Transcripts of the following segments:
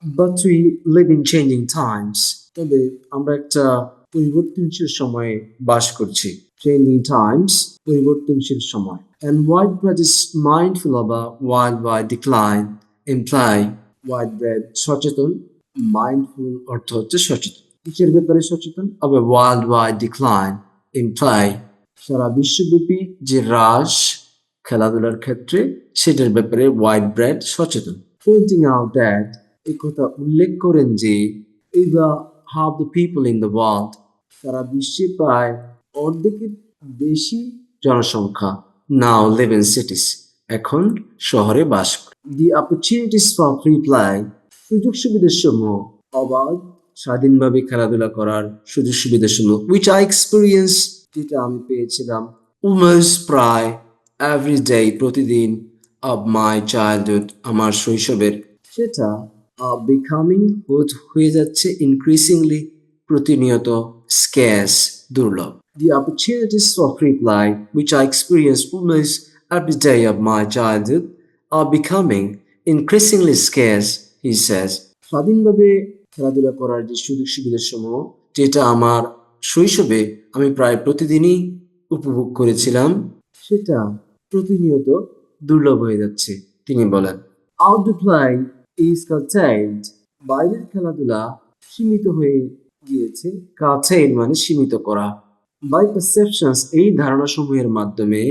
But we live in changing times. তবে আমরা একটা পরিবর্তনশীল সময়ে বাস করছি। Changing times, পরিবর্তনশীল সময়। And Whitebread is mindful about worldwide decline, imply Whitebread সচেতন, mindful অর্থ হচ্ছে সচেতন। কিসের ব্যাপারে সচেতন? About worldwide decline, imply সারা বিশ্বব্যাপী যে হ্রাস খেলাধুলার ক্ষেত্রে সেটার ব্যাপারে Whitebread সচেতন। Pointing out that একথা উল্লেখ করেন যে either half the people in the world সারা বিশ্বে প্রায় অর্ধেকের বেশি জনসংখ্যা now live in cities এখন শহরে বাস করে। The opportunities for free play সুযোগ সুবিধাসমূহ অবাধ স্বাধীনভাবে খেলাধুলা করার সুযোগ সুবিধাসমূহ which I experienced যেটা আমি পেয়েছিলাম almost প্রায় every day প্রতিদিন of my childhood আমার শৈশবের সেটা becoming হয়ে যাচ্ছে increasingly প্রতিনিয়ত scarce দুর্লভ। The opportunities for free play which I experienced almost every day of my childhood are becoming increasingly scarce, he says. স্বাধীনভাবে খেলাধুলা করার যে সুযোগ সুবিধাসমূহ যেটা আমার শৈশবে আমি প্রায় প্রতিদিনই উপভোগ করেছিলাম সেটা প্রতিনিয়ত দুর্লভ হয়ে যাচ্ছে তিনি বলেন। Outdoor play is curtailed. বাইরের খেলাধুলা সীমিত হয়ে গিয়েছে। curtail মানে সীমিত করা। By perceptions এই ধারণাসমূহের মাধ্যমে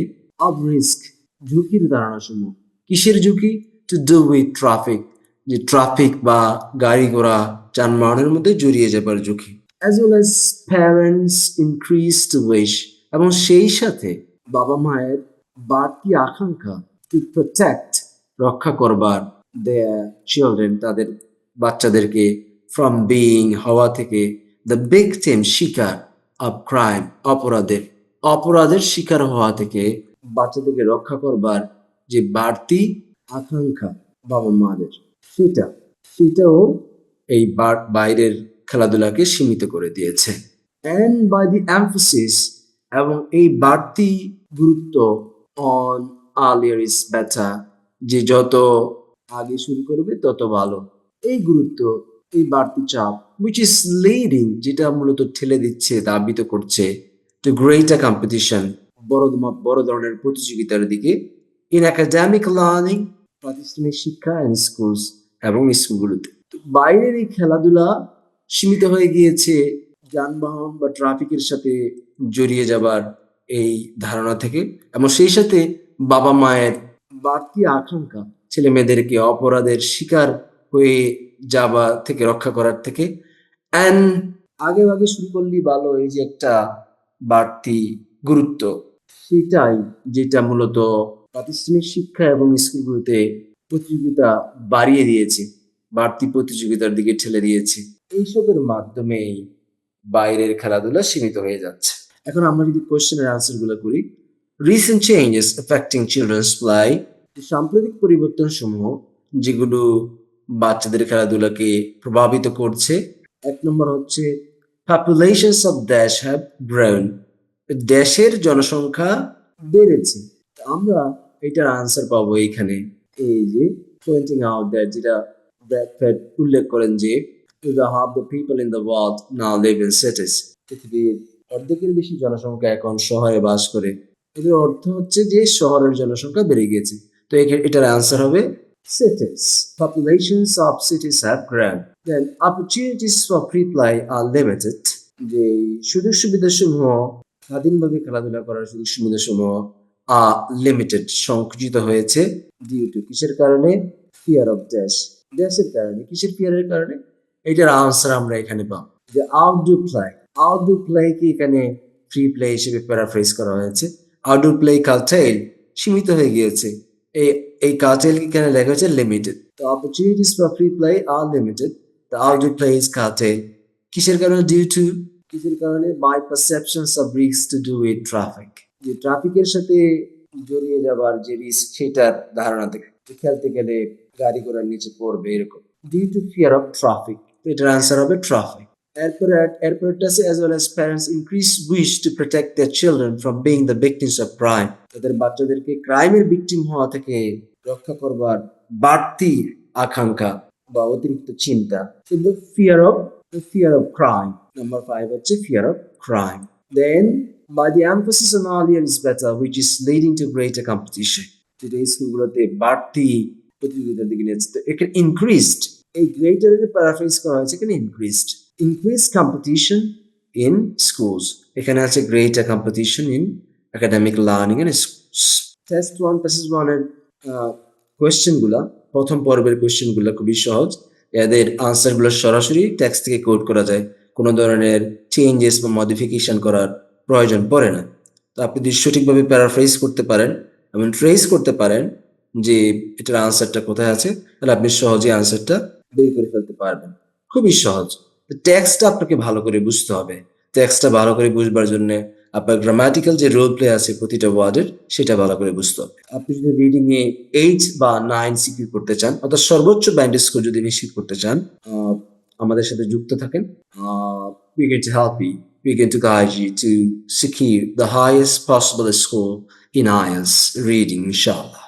of risk ঝুঁকির ধারণাসমূহ। কিসের ঝুঁকি? To do with traffic যে ট্রাফিক বা গাড়ি ঘোড়া যানবাহনের মধ্যে জড়িয়ে যাবার ঝুঁকি। As well as parents increased wish এবং সেই সাথে বাবা মায়ের বাড়তি আকাঙ্ক্ষা to protect রক্ষা করবার their children তাদের বাচ্চাদেরকে from being হওয়া থেকে the victim শিকার of crime অপরাধের শিকার হওয়া থেকে বাচ্চাদেরকে রক্ষা করবার যে বাড়তি আকাঙ্ক্ষা বাবা মাদের সেটাও এই বাইরের খেলাধুলাকে সীমিত করে দিয়েছে। And by the emphasis এবং এই বাড়তি গুরুত্ব on earlier is better যে যত আগে শুরু করবে তত ভালো এই গুরুত্ব এই বাড়তি চাপ which is leading যেটা মূলত ঠেলে দিচ্ছে দাবিত করছে to greater competition বড় ধরনের প্রতিযোগিতার দিকে in academic learning প্রাতিষ্ঠানিক শিক্ষা and schools এবং স্কুলগুলোতে। বাইরের এই খেলাধুলা সীমিত হয়ে গিয়েছে যানবাহন বা ট্রাফিকের সাথে জড়িয়ে যাবার এই ধারণা থেকে এবং সেই সাথে বাবা মায়ের বাড়তি আকাঙ্ক্ষা ছেলে মেয়েদেরকে অপরাধের শিকার হয়ে যাওয়া থেকে রক্ষা করার থেকে অ্যান্ড আগে শুরু করলেই ভালো এই যে একটা বাড়তি গুরুত্ব সেটাই যেটা মূলত প্রাতিষ্ঠানিক শিক্ষা এবং স্কুলগুলোতে প্রতিযোগিতা বাড়িয়ে দিয়েছে বাড়তি প্রতিযোগিতার দিকে ঠেলে দিয়েছে এইসবের মাধ্যমেই বাইরের খেলাধুলা সীমিত হয়ে যাচ্ছে। এখন আমরা যদি কোয়েশ্চেনের আনসার গুলো করি recent changes affecting children's play সাম্প্রতিক পরিবর্তন সমূহ যেগুলো বাচ্চাদের খেলাধুলাকে প্রভাবিত করছে এক নম্বর হচ্ছে populations of dash have grown দেশের জনসংখ্যা বেড়েছে আমরা এটার আনসার পাবো এখানে এই যে pointing out that যেটা ব্র্যাডফোর্ড উল্লেখ করেন যে half the people in the world now live in cities পৃথিবীর অর্ধেকের বেশি জনসংখ্যা এখন শহরে বাস করে এর অর্থ হচ্ছে যে শহরের জনসংখ্যা বেড়ে গেছে তো এটার আনসার হবে cities populations of cities have grown then opportunities for free play are limited যে সুযোগ সুবিধাসমূহ স্বাধীনভাবে খেলাধুলা করার সুযোগ সুবিধাসমূহ লিমিটেড সংকুচিত হয়েছে ডিউ টু কিসের কারণে ফিয়ার অফ দেশের কারণে কিসের ফিয়ারের কারণে এটার আনসার আমরা এখানে পাবো যে আউটডোর প্লে কি এখানে ফ্রি প্লে হিসেবে প্যারাফ্রেজ করা হয়েছে আউটডোর প্লে কালচার সীমিত হয়ে গিয়েছে এই কালচার এখানে লেখা হয়েছে limited the opportunities for free play are limited the outdoor play is curtailed কিসের কারণে ডিউ টু কিসের কারণে by perceptions of risk to do with traffic যে ট্রাফিকের সাথে জড়িয়ে যাবার যে রিস্ক সেটার ধারণা থেকে খেলতে গেলে গাড়ি ঘোড়ার নিচে পড়বে এরকম due to fear of traffic এটার আনসার হবে ট্রাফিক এরপরটা আছে as well as parents increase wish to protect their children from being the victims of crime তাদের বাচ্চাদেরকে ক্রাইমের ভিকটিম হওয়া থেকে রক্ষা করবার বাড়তি আকাঙ্ক্ষা বা অতিরিক্ত চিন্তা। So the fear of crime. Number 5 হচ্ছে fear of crime. Then by the emphasis on earlier is better, which is leading to greater competition. যেটা স্কুলগুলোতে বাড়তি প্রতিযোগিতার দিকে নিয়ে যাচ্ছে। তো এখানে increased, এই greater এর প্যারাফ্রেজ করা হয়েছে এখানে increased competition in schools. এখানে আছে greater competition in academic learning and schools. Test 1 passage 1 এর কোয়েশ্চেন গুলা, প্রথম পর্বের কোয়েশ্চেন গুলা খুবই সহজ। এদের আনসার গুলো সরাসরি টেক্সট থেকে কোড করা যায়, কোনো ধরনের চেঞ্জেস বা মডিফিকেশন করার প্রয়োজন পড়ে না। তো আপনি যদি সঠিকভাবে প্যারাফ্রেজ করতে পারেন এবং ট্রেস করতে পারেন যে এটার আনসারটা কোথায় আছে, তাহলে আপনি সহজেই আনসারটা বের করে ফেলতে পারবেন। খুবই সহজ। টেক্সটটা আপনাকে ভালো করে বুঝতে হবে। টেক্সটটা ভালো করে বুঝবার জন্য আপনার গ্রামাটিক্যাল যে রোল প্লে আছে প্রতিটা ওয়ার্ডের, সেটা ভালো করে বুঝতে হবে। আপনি যদি রিডিং এ 8 বা 9 সিকিউ করতে চান, অর্থাৎ সর্বোচ্চ ব্যান্ড স্কোর যদি নিশ্চিত করতে চান, আমাদের সাথে যুক্ত থাকেন। We're going to help you. We're going to guide you to secure the highest possible score in IELTS reading, inshallah.